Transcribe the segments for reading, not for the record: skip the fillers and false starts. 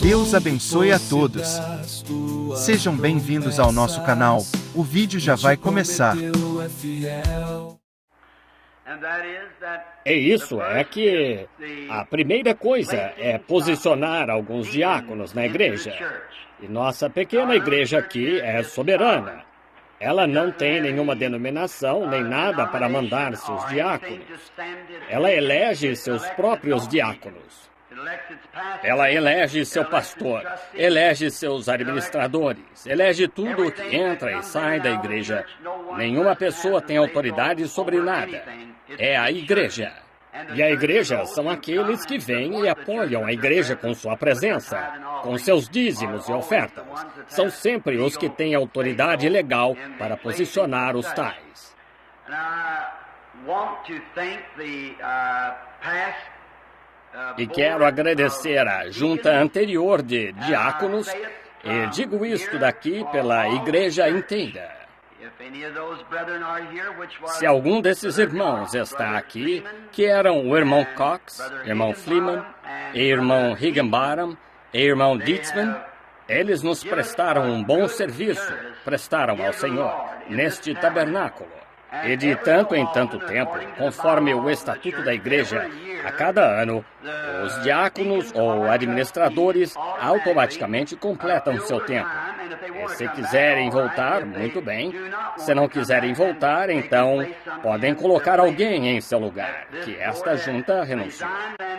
Deus abençoe a todos. Sejam bem-vindos ao nosso canal. O vídeo já vai começar. É que a primeira coisa é posicionar alguns diáconos na igreja. E nossa pequena igreja aqui é soberana. Ela não tem nenhuma denominação nem nada para mandar seus diáconos. Ela elege seus próprios diáconos. Ela elege seu pastor, elege seus administradores, elege tudo o que entra e sai da igreja. Nenhuma pessoa tem autoridade sobre nada. É a igreja. E a igreja são aqueles que vêm e apoiam a igreja com sua presença, com seus dízimos e ofertas. São sempre os que têm autoridade legal para posicionar os tais. E quero agradecer à junta anterior de diáconos, e digo isto daqui pela igreja inteira. Se algum desses irmãos está aqui, que eram o irmão Cox, irmão Fleeman, e irmão Higginbottom, e irmão Dietzman, eles nos prestaram um bom serviço, prestaram ao Senhor, neste tabernáculo. E de tanto em tanto tempo, conforme o estatuto da igreja, a cada ano, os diáconos ou administradores automaticamente completam seu tempo. E se quiserem voltar, muito bem. Se não quiserem voltar, então podem colocar alguém em seu lugar, que esta junta renunciou.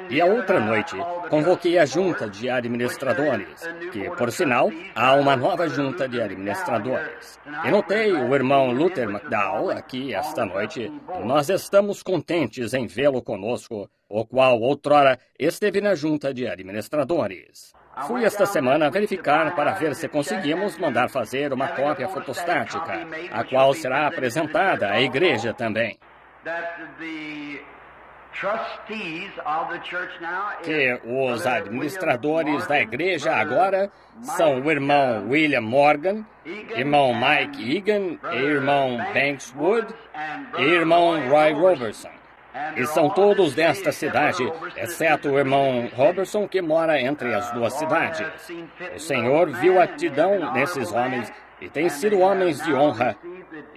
E a outra noite, convoquei a junta de administradores, que, por sinal, há uma nova junta de administradores. E notei o irmão Luther McDowell aqui esta noite. Nós estamos contentes em vê-lo conosco, o qual outrora esteve na junta de administradores. Fui esta semana verificar para ver se conseguimos mandar fazer uma cópia fotostática, a qual será apresentada à igreja também. Que os administradores da igreja agora são o irmão William Morgan, irmão Mike Egan, e irmão Banks Wood e irmão Roy Robertson. E são todos desta cidade, exceto o irmão Robertson, que mora entre as duas cidades. O Senhor viu a aptidão desses homens e têm sido homens de honra.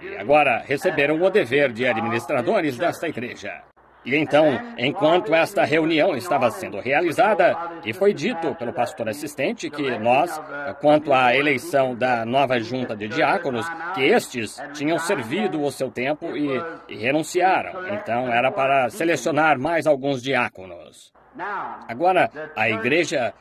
E agora receberam o dever de administradores desta igreja. E então, enquanto esta reunião estava sendo realizada, e foi dito pelo pastor assistente que nós, quanto à eleição da nova junta de diáconos, que estes tinham servido o seu tempo e renunciaram. Então, era para selecionar mais alguns diáconos. Agora, a igreja,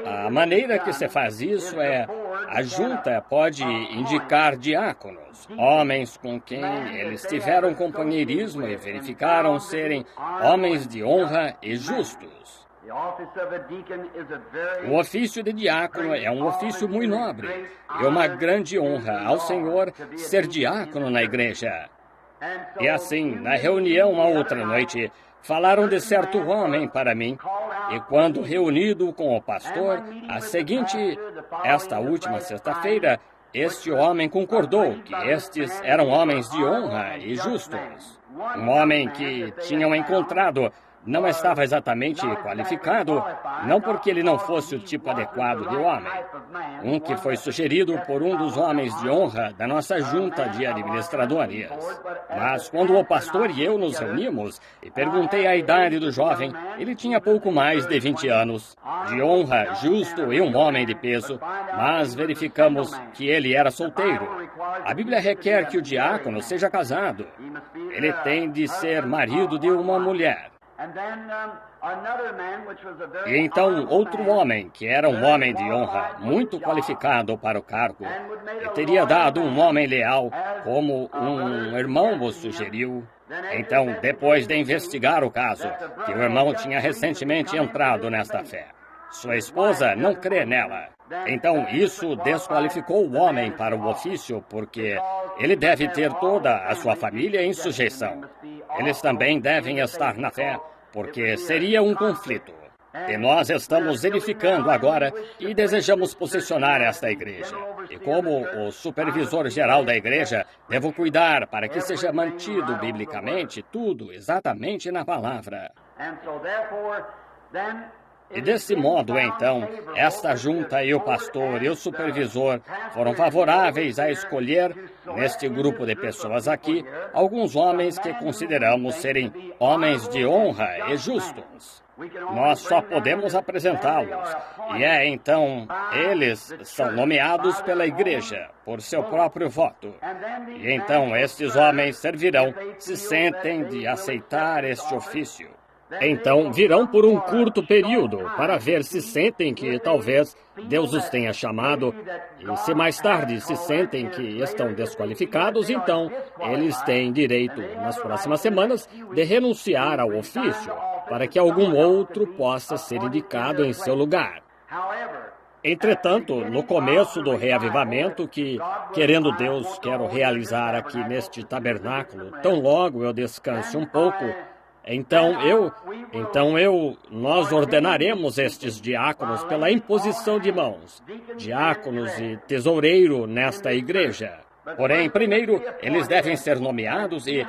a maneira que se faz isso é, a junta pode indicar diáconos, homens com quem eles tiveram companheirismo e verificaram serem homens de honra e justos. O ofício de diácono é um ofício muito nobre e uma grande honra ao Senhor ser diácono na igreja. E assim, na reunião uma outra noite, falaram de certo homem para mim, e quando reunido com o pastor, esta última sexta-feira, este homem concordou que estes eram homens de honra e justos. Um homem que tinham encontrado não estava exatamente qualificado, não porque ele não fosse o tipo adequado de homem. Um que foi sugerido por um dos homens de honra da nossa junta de administradores. Mas quando o pastor e eu nos reunimos e perguntei a idade do jovem, ele tinha pouco mais de 20 anos, de honra, justo e um homem de peso, mas verificamos que ele era solteiro. A Bíblia requer que o diácono seja casado. Ele tem de ser marido de uma mulher. E então outro homem, que era um homem de honra, muito qualificado para o cargo, e teria dado um homem leal, como um irmão o sugeriu. Então, depois de investigar o caso, que o irmão tinha recentemente entrado nesta fé, sua esposa não crê nela. Então, isso desqualificou o homem para o ofício, porque ele deve ter toda a sua família em sujeição. Eles também devem estar na fé, porque seria um conflito. E nós estamos edificando agora e desejamos posicionar esta igreja. E como o supervisor geral da igreja, devo cuidar para que seja mantido biblicamente tudo exatamente na palavra. E desse modo, então, esta junta e o pastor e o supervisor foram favoráveis a escolher, neste grupo de pessoas aqui, alguns homens que consideramos serem homens de honra e justos. Nós só podemos apresentá-los. E então, eles são nomeados pela igreja, por seu próprio voto. E então, estes homens servirão, se sentem de aceitar este ofício. Então, virão por um curto período para ver se sentem que talvez Deus os tenha chamado, e se mais tarde se sentem que estão desqualificados, então eles têm direito, nas próximas semanas, de renunciar ao ofício, para que algum outro possa ser indicado em seu lugar. Entretanto, no começo do reavivamento, que, querendo Deus, quero realizar aqui neste tabernáculo, tão logo eu descanse um pouco, nós ordenaremos estes diáconos pela imposição de mãos, diáconos e tesoureiro nesta igreja. Porém, primeiro, eles devem ser nomeados e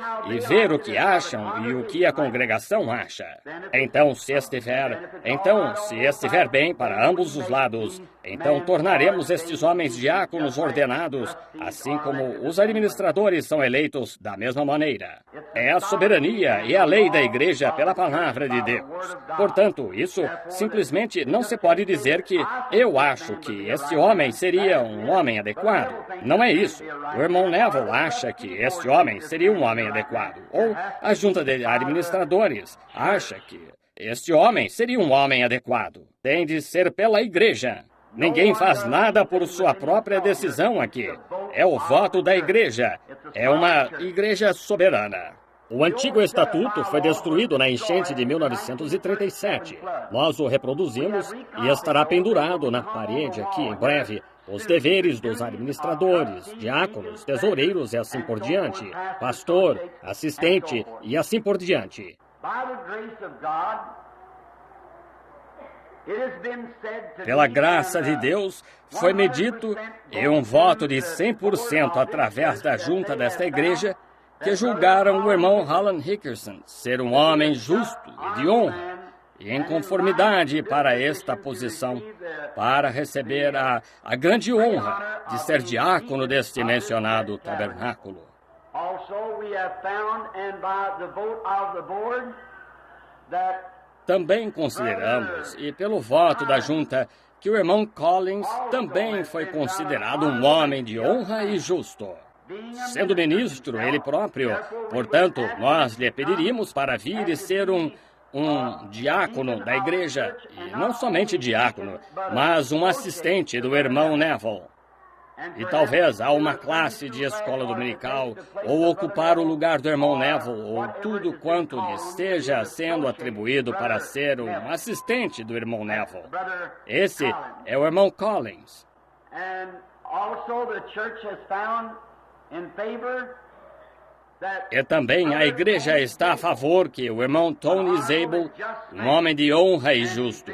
ver o que acham e o que a congregação acha. Então, se estiver bem para ambos os lados, então tornaremos estes homens diáconos ordenados, assim como os administradores são eleitos da mesma maneira. É a soberania e a lei da igreja pela palavra de Deus. Portanto, isso simplesmente não se pode dizer que eu acho que este homem seria um homem adequado. Não é isso. O irmão Neville acha que este homem seria um homem adequado. Ou a junta de administradores acha que este homem seria um homem adequado. Tem de ser pela igreja. Ninguém faz nada por sua própria decisão aqui. É o voto da igreja. É uma igreja soberana. O antigo estatuto foi destruído na enchente de 1937. Nós o reproduzimos e estará pendurado na parede aqui em breve. Os deveres dos administradores, diáconos, tesoureiros e assim por diante, pastor, assistente e assim por diante. Pela graça de Deus, foi-me dito, e um voto de 100% através da junta desta igreja, que julgaram o irmão Hallam Hickerson ser um homem justo e de honra, e em conformidade para esta posição, para receber a grande honra de ser diácono deste mencionado tabernáculo. Também consideramos, e pelo voto da junta, que o irmão Collins também foi considerado um homem de honra e justo. Sendo ministro ele próprio, portanto, nós lhe pediríamos para vir e ser um diácono da igreja, e não somente diácono, mas um assistente do irmão Neville. E talvez há uma classe de escola dominical, ou ocupar o lugar do irmão Neville, ou tudo quanto lhe esteja sendo atribuído para ser um assistente do irmão Neville. Esse é o irmão Collins. E também a igreja está a favor que o irmão Tony Zabel, um homem de honra e justo,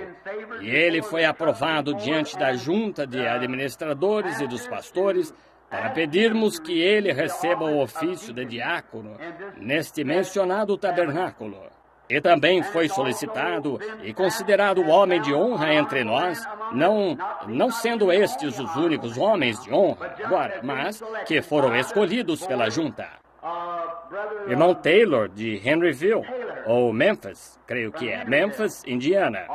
e ele foi aprovado diante da junta de administradores e dos pastores para pedirmos que ele receba o ofício de diácono neste mencionado tabernáculo. E também foi solicitado e considerado homem de honra entre nós, não sendo estes os únicos homens de honra agora, mas que foram escolhidos pela junta. Irmão Taylor, de Henryville, ou Memphis, creio que é, Memphis, Indiana.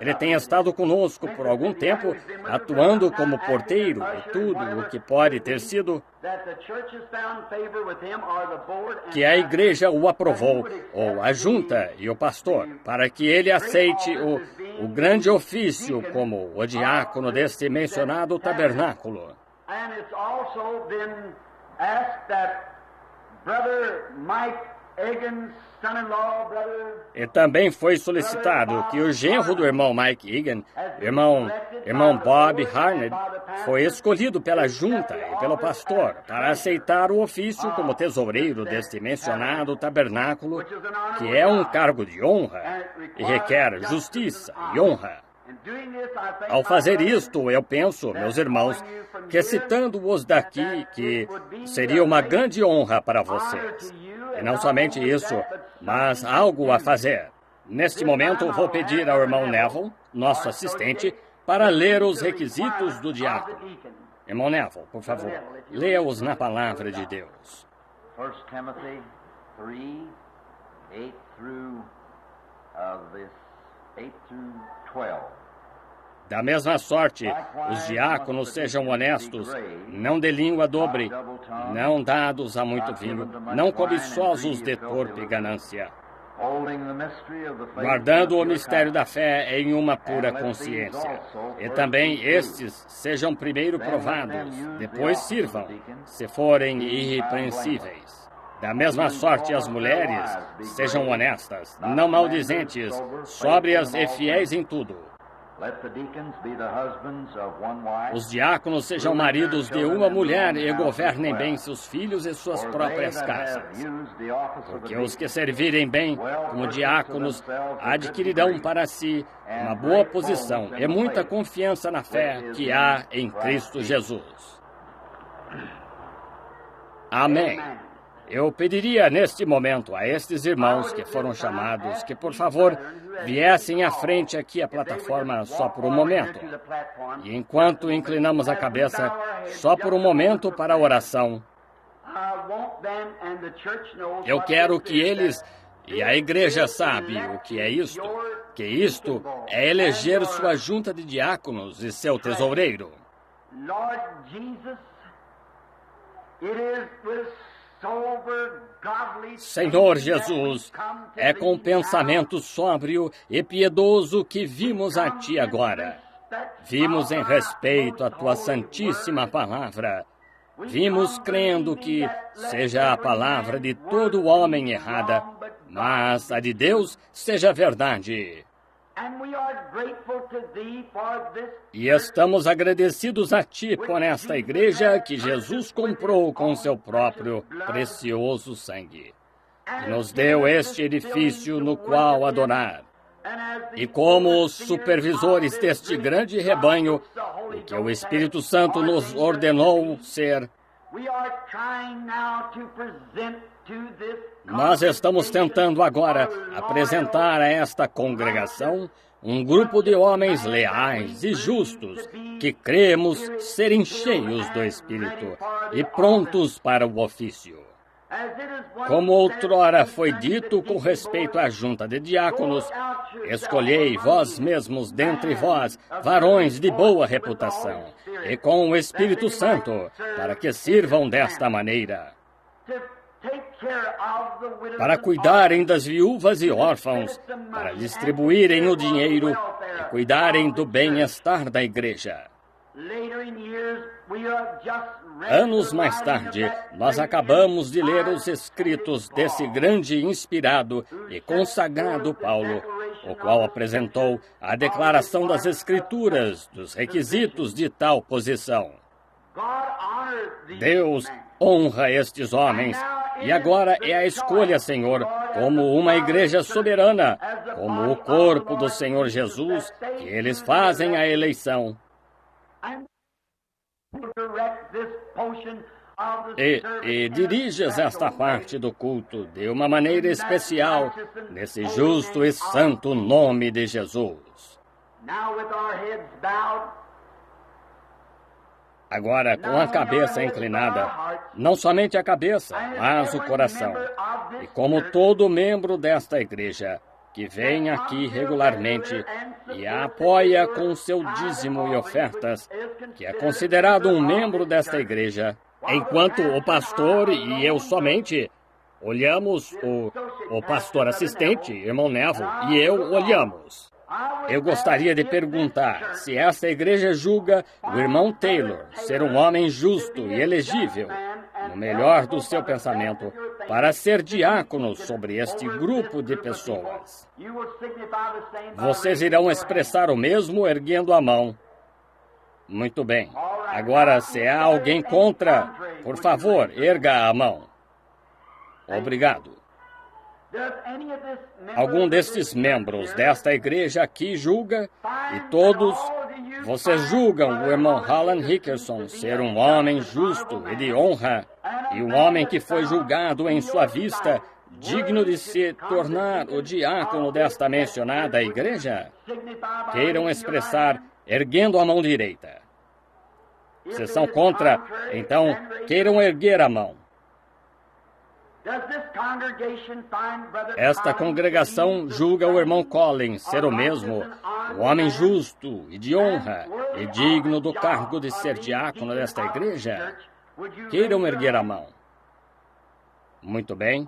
Ele tem estado conosco por algum tempo, atuando como porteiro e tudo o que pode ter sido que a igreja o aprovou, ou a junta e o pastor, para que ele aceite o grande ofício como o diácono deste mencionado tabernáculo. E também foi solicitado que o genro do irmão Mike Egan, irmão Bob Harned, foi escolhido pela junta e pelo pastor para aceitar o ofício como tesoureiro deste mencionado tabernáculo, que é um cargo de honra e requer justiça e honra. Ao fazer isto, eu penso, meus irmãos, que citando-os daqui, que seria uma grande honra para vocês. E não somente isso, mas algo a fazer. Neste momento, vou pedir ao irmão Neville, nosso assistente, para ler os requisitos do diácono. Irmão Neville, por favor, leia-os na palavra de Deus. 1 Timothy 3, 8 through 12. Da mesma sorte, os diáconos sejam honestos, não de língua dobre, não dados a muito vinho, não cobiçosos de torpe ganância, guardando o mistério da fé em uma pura consciência. E também estes sejam primeiro provados, depois sirvam, se forem irrepreensíveis. Da mesma sorte, as mulheres sejam honestas, não maldizentes, sóbrias e fiéis em tudo. Os diáconos sejam maridos de uma mulher e governem bem seus filhos e suas próprias casas. Porque os que servirem bem como diáconos adquirirão para si uma boa posição e muita confiança na fé que há em Cristo Jesus. Amém. Eu pediria neste momento a estes irmãos que foram chamados que, por favor, viessem à frente aqui à plataforma só por um momento. E enquanto inclinamos a cabeça, só por um momento para a oração, eu quero que eles, e a igreja sabe o que é isto, que isto é eleger sua junta de diáconos e seu tesoureiro. Senhor Jesus, é com pensamento sóbrio e piedoso que vimos a Ti agora. Vimos em respeito à Tua santíssima palavra. Vimos crendo que seja a palavra de todo homem errada, mas a de Deus seja verdade. E estamos agradecidos a Ti por esta igreja que Jesus comprou com seu próprio precioso sangue. E nos deu este edifício no qual adorar. E como os supervisores deste grande rebanho, o que o Espírito Santo nos ordenou ser, nós estamos tentando agora apresentar a esta congregação um grupo de homens leais e justos que cremos serem cheios do Espírito e prontos para o ofício. Como outrora foi dito com respeito à junta de diáconos, escolhei vós mesmos dentre vós varões de boa reputação e com o Espírito Santo para que sirvam desta maneira, para cuidarem das viúvas e órfãos, para distribuírem o dinheiro e cuidarem do bem-estar da igreja. Anos mais tarde, nós acabamos de ler os escritos desse grande, inspirado e consagrado Paulo, o qual apresentou a declaração das Escrituras dos requisitos de tal posição. Deus honra estes homens, e agora é a escolha, Senhor, como uma igreja soberana, como o corpo do Senhor Jesus, que eles fazem a eleição. E diriges esta parte do culto de uma maneira especial, nesse justo e santo nome de Jesus. Agora, com a cabeça inclinada, não somente a cabeça, mas o coração. E como todo membro desta igreja, que vem aqui regularmente e a apoia com seu dízimo e ofertas, que é considerado um membro desta igreja, enquanto o pastor e eu somente olhamos, o pastor assistente, irmão Neville, e eu olhamos. Eu gostaria de perguntar se esta igreja julga o irmão Taylor ser um homem justo e elegível, no melhor do seu pensamento, para ser diácono sobre este grupo de pessoas. Vocês irão expressar o mesmo erguendo a mão. Muito bem. Agora, se há alguém contra, por favor, erga a mão. Obrigado. Algum destes membros desta igreja aqui julga, e todos, vocês julgam o irmão Alan Hickerson ser um homem justo e de honra, e um homem que foi julgado em sua vista digno de se tornar o diácono desta mencionada igreja? Queiram expressar erguendo a mão direita. Se são contra, então queiram erguer a mão. Esta congregação julga o irmão Collins ser o mesmo, um homem justo e de honra e digno do cargo de ser diácono desta igreja? Queiram erguer a mão. Muito bem.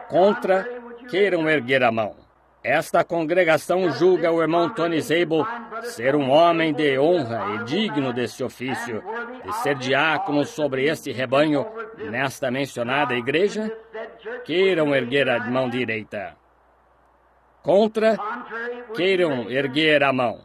Contra, queiram erguer a mão. Esta congregação julga o irmão Tony Zabel ser um homem de honra e digno desse ofício, de ser diácono sobre este rebanho nesta mencionada igreja? Queiram erguer a mão direita. Contra, queiram erguer a mão.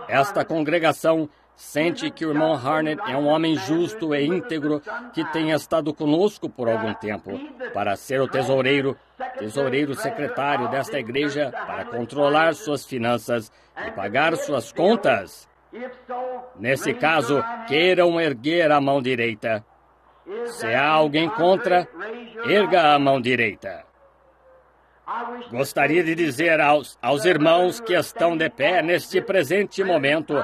Esta congregação sente que o irmão Harnett é um homem justo e íntegro que tenha estado conosco por algum tempo para ser o tesoureiro secretário desta igreja, para controlar suas finanças e pagar suas contas? Nesse caso, queiram erguer a mão direita. Se há alguém contra, erga a mão direita. Gostaria de dizer aos irmãos que estão de pé neste presente momento,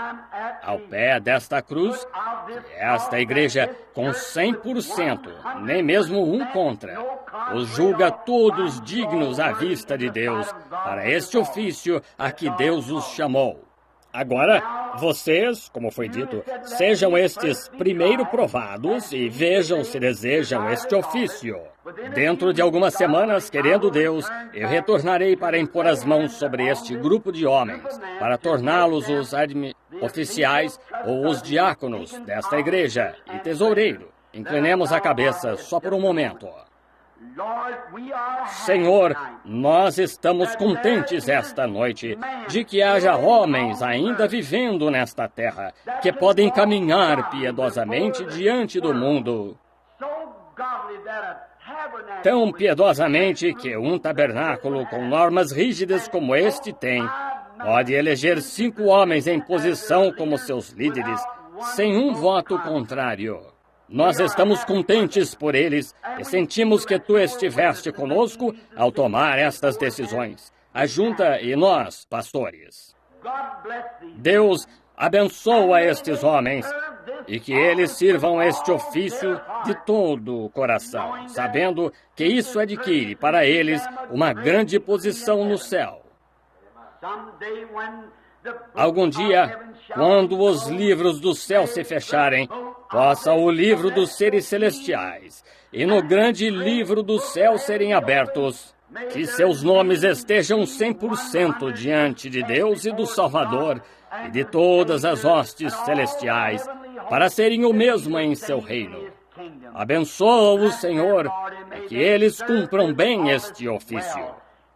ao pé desta cruz, que esta igreja, com 100%, nem mesmo um contra, os julga todos dignos à vista de Deus, para este ofício a que Deus os chamou. Agora, vocês, como foi dito, sejam estes primeiro provados e vejam se desejam este ofício. Dentro de algumas semanas, querendo Deus, eu retornarei para impor as mãos sobre este grupo de homens, para torná-los os oficiais ou os diáconos desta igreja e tesoureiro. Inclinemos a cabeça só por um momento. Senhor, nós estamos contentes esta noite de que haja homens ainda vivendo nesta terra que podem caminhar piedosamente diante do mundo. Tão piedosamente que um tabernáculo com normas rígidas como este tem, pode eleger 5 homens em posição como seus líderes, sem um voto contrário. Nós estamos contentes por eles e sentimos que tu estiveste conosco ao tomar estas decisões. A junta e nós, pastores. Deus abençoa estes homens e que eles sirvam este ofício de todo o coração, sabendo que isso adquire para eles uma grande posição no céu. Algum dia, quando os livros do céu se fecharem, possa o livro dos seres celestiais e no grande livro do céu serem abertos, que seus nomes estejam 100% diante de Deus e do Salvador e de todas as hostes celestiais, para serem o mesmo em seu reino. Abençoa-os, Senhor, e que eles cumpram bem este ofício.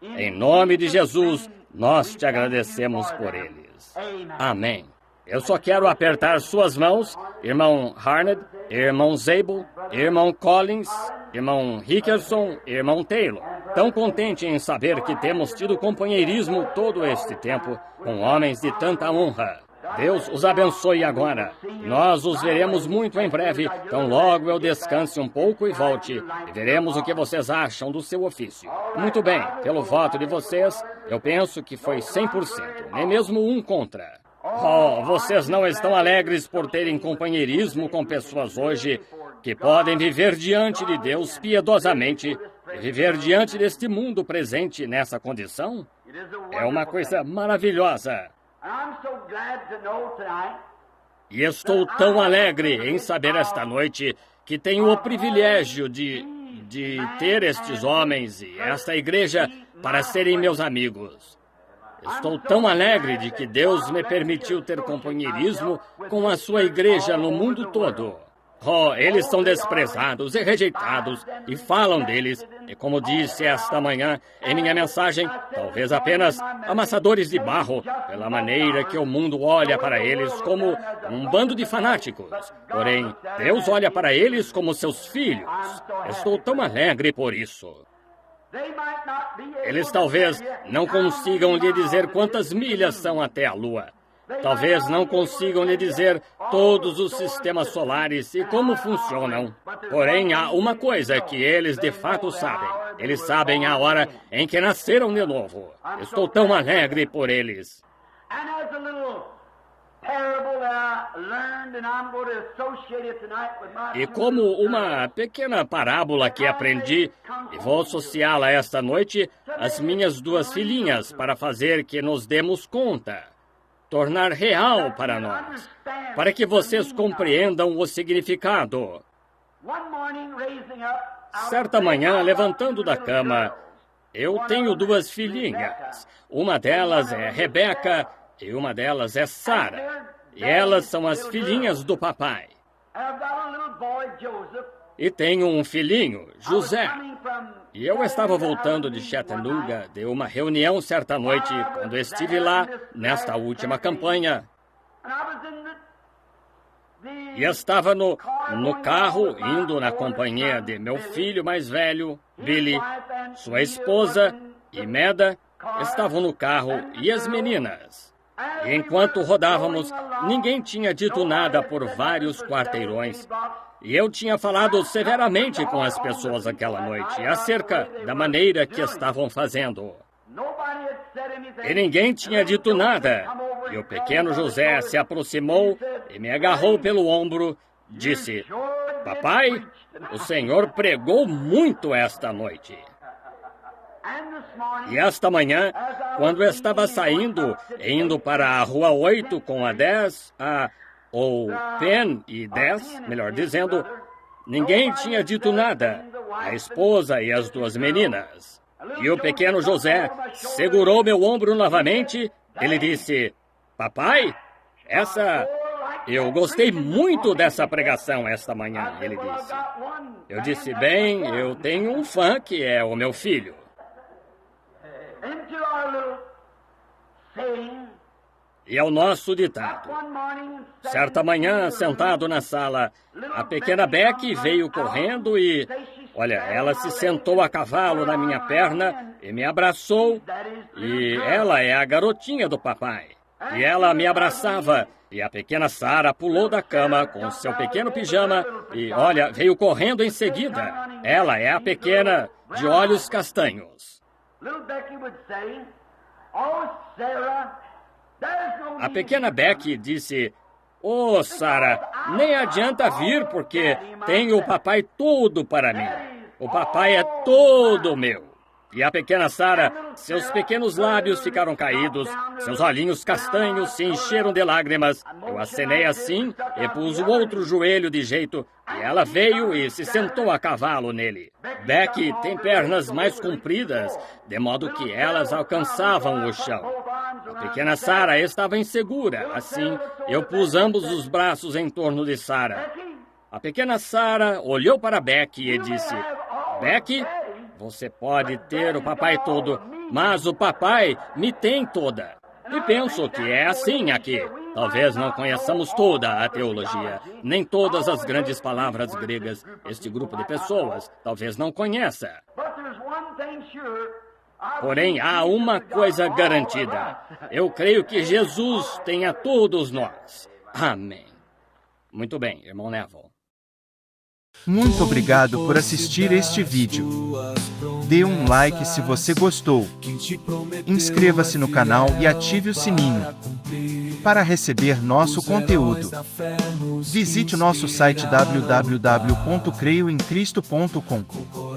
Em nome de Jesus, nós te agradecemos por eles. Amém. Eu só quero apertar suas mãos, irmão Harnett, irmão Zabel, irmão Collins, irmão Rickerson, irmão Taylor. Tão contente em saber que temos tido companheirismo todo este tempo com homens de tanta honra. Deus os abençoe agora. Nós os veremos muito em breve, então logo eu descanse um pouco e volte, e veremos o que vocês acham do seu ofício. Muito bem, pelo voto de vocês, eu penso que foi 100%, nem mesmo um contra. Oh, vocês não estão alegres por terem companheirismo com pessoas hoje que podem viver diante de Deus piedosamente e viver diante deste mundo presente nessa condição? É uma coisa maravilhosa. E estou tão alegre em saber esta noite que tenho o privilégio de ter estes homens e esta igreja para serem meus amigos. Estou tão alegre de que Deus me permitiu ter companheirismo com a sua igreja no mundo todo. Oh, eles são desprezados e rejeitados, e falam deles, e como disse esta manhã em minha mensagem, talvez apenas amassadores de barro, pela maneira que o mundo olha para eles como um bando de fanáticos. Porém, Deus olha para eles como seus filhos. Estou tão alegre por isso. Eles talvez não consigam lhe dizer quantas milhas são até a Lua, Talvez não consigam lhe dizer todos os sistemas solares e como funcionam. Porém, há uma coisa que eles de fato sabem. Eles sabem a hora em que nasceram de novo. Estou tão alegre por eles. E como uma pequena parábola que aprendi, e vou associá-la esta noite às minhas duas filhinhas para fazer que nos demos conta, tornar real para nós, para que vocês compreendam o significado. Certa manhã, levantando da cama, eu tenho duas filhinhas. Uma delas é Rebeca e uma delas é Sara. E elas são as filhinhas do papai. E tenho um filhinho, José. E eu estava voltando de Chattanooga de uma reunião certa noite, quando estive lá, nesta última campanha. E estava no carro, indo na companhia de meu filho mais velho, Billy, sua esposa e Meda estavam no carro e as meninas. E enquanto rodávamos, ninguém tinha dito nada por vários quarteirões. E eu tinha falado severamente com as pessoas aquela noite acerca da maneira que estavam fazendo. E ninguém tinha dito nada. E o pequeno José se aproximou e me agarrou pelo ombro, disse: "Papai, o senhor pregou muito esta noite." E esta manhã, quando eu estava saindo, indo para a Rua 8 com a 10, ou Penn e 10, melhor dizendo, ninguém tinha dito nada, a esposa e as duas meninas. E o pequeno José segurou meu ombro novamente. Ele disse: "Papai, eu gostei muito dessa pregação esta manhã", ele disse. Eu disse: "Bem, eu tenho um fã que é o meu filho." E ao nosso ditado. Certa manhã, sentado na sala, a pequena Becky veio correndo e, olha, ela se sentou a cavalo na minha perna e me abraçou. E ela é a garotinha do papai. E ela me abraçava. E a pequena Sara pulou da cama com seu pequeno pijama e, olha, veio correndo em seguida. Ela é a pequena de olhos castanhos. A pequena Becky disse: "Oh, Sara, nem adianta vir porque tenho o papai todo para mim. O papai é todo meu." E a pequena Sara, seus pequenos lábios ficaram caídos, seus olhinhos castanhos se encheram de lágrimas. Eu acenei assim e pus o outro joelho de jeito, e ela veio e se sentou a cavalo nele. Becky tem pernas mais compridas, de modo que elas alcançavam o chão. A pequena Sara estava insegura, assim, eu pus ambos os braços em torno de Sara. A pequena Sara olhou para Becky e disse: "Becky, você pode ter o papai todo, mas o papai me tem toda." E penso que é assim aqui. Talvez não conheçamos toda a teologia, nem todas as grandes palavras gregas. Este grupo de pessoas talvez não conheça. Porém, há uma coisa garantida. Eu creio que Jesus tem a todos nós. Amém. Muito bem, irmão Neville. Muito obrigado por assistir este vídeo. Dê um like se você gostou. Inscreva-se no canal e ative o sininho para receber nosso conteúdo. Visite o nosso site www.creioemcristo.com.